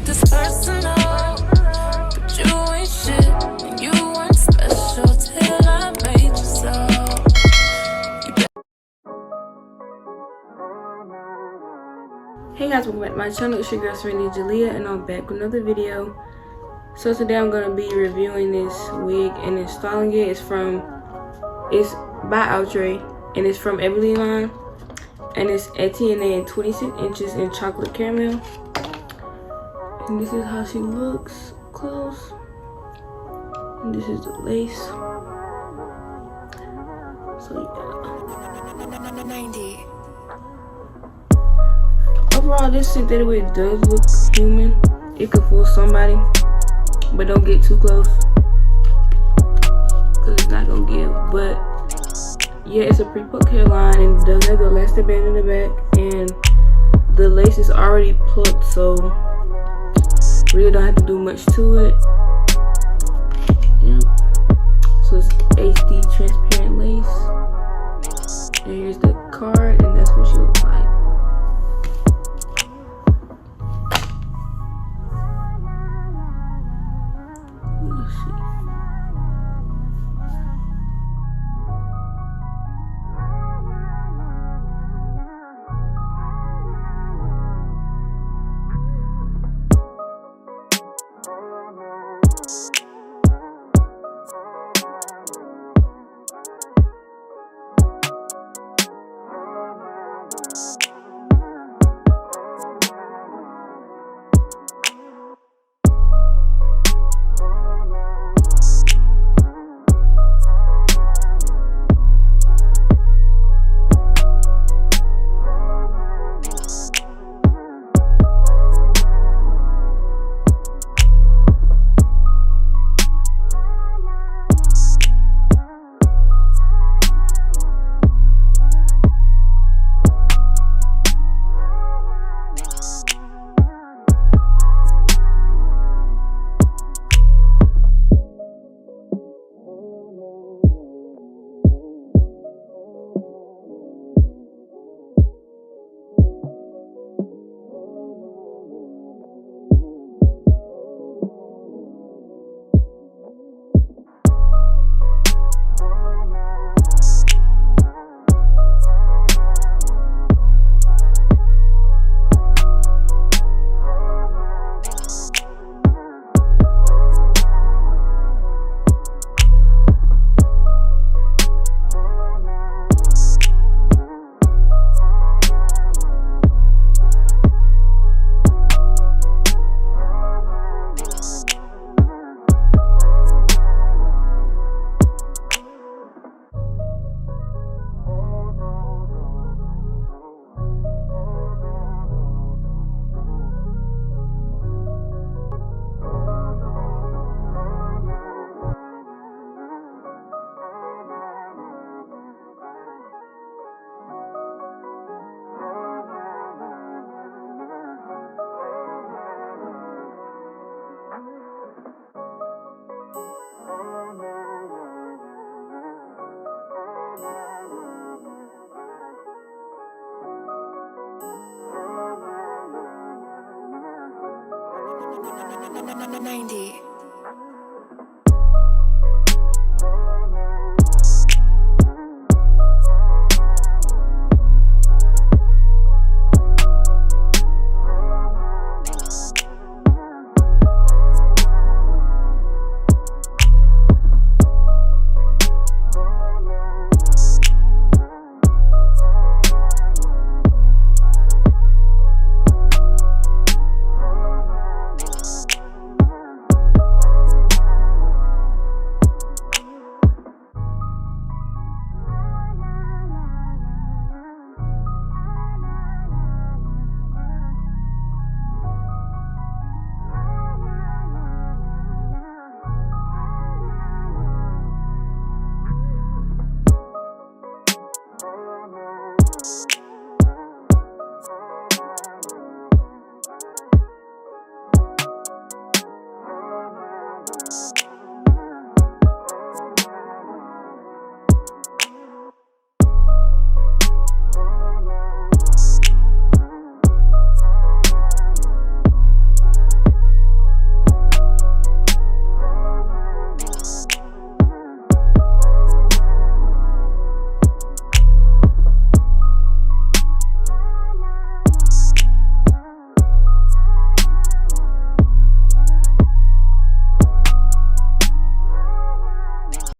this personal, but you ain't shit, and you weren't special till I made you so. Hey guys, welcome back to my channel. It's your girl Serenitystj, and I'm back with another video. So today I'm gonna be reviewing this wig and installing it. It's by OUTRE, and it's from Ebony line, and it's Etienne 26 inches in chocolate caramel. And this is how she looks close. And this is the lace. So yeah. 90. Overall, this synthetic wig does look human. It could fool somebody, but don't get too close, cause it's not gonna give. But yeah, it's a pre-plucked hairline, and it does have the elastic band in the back, and the lace is already plucked, so really don't have to do much to it. Yeah. So it's HD transparent lace, and here's the card, and that's what she looks like. Number 90.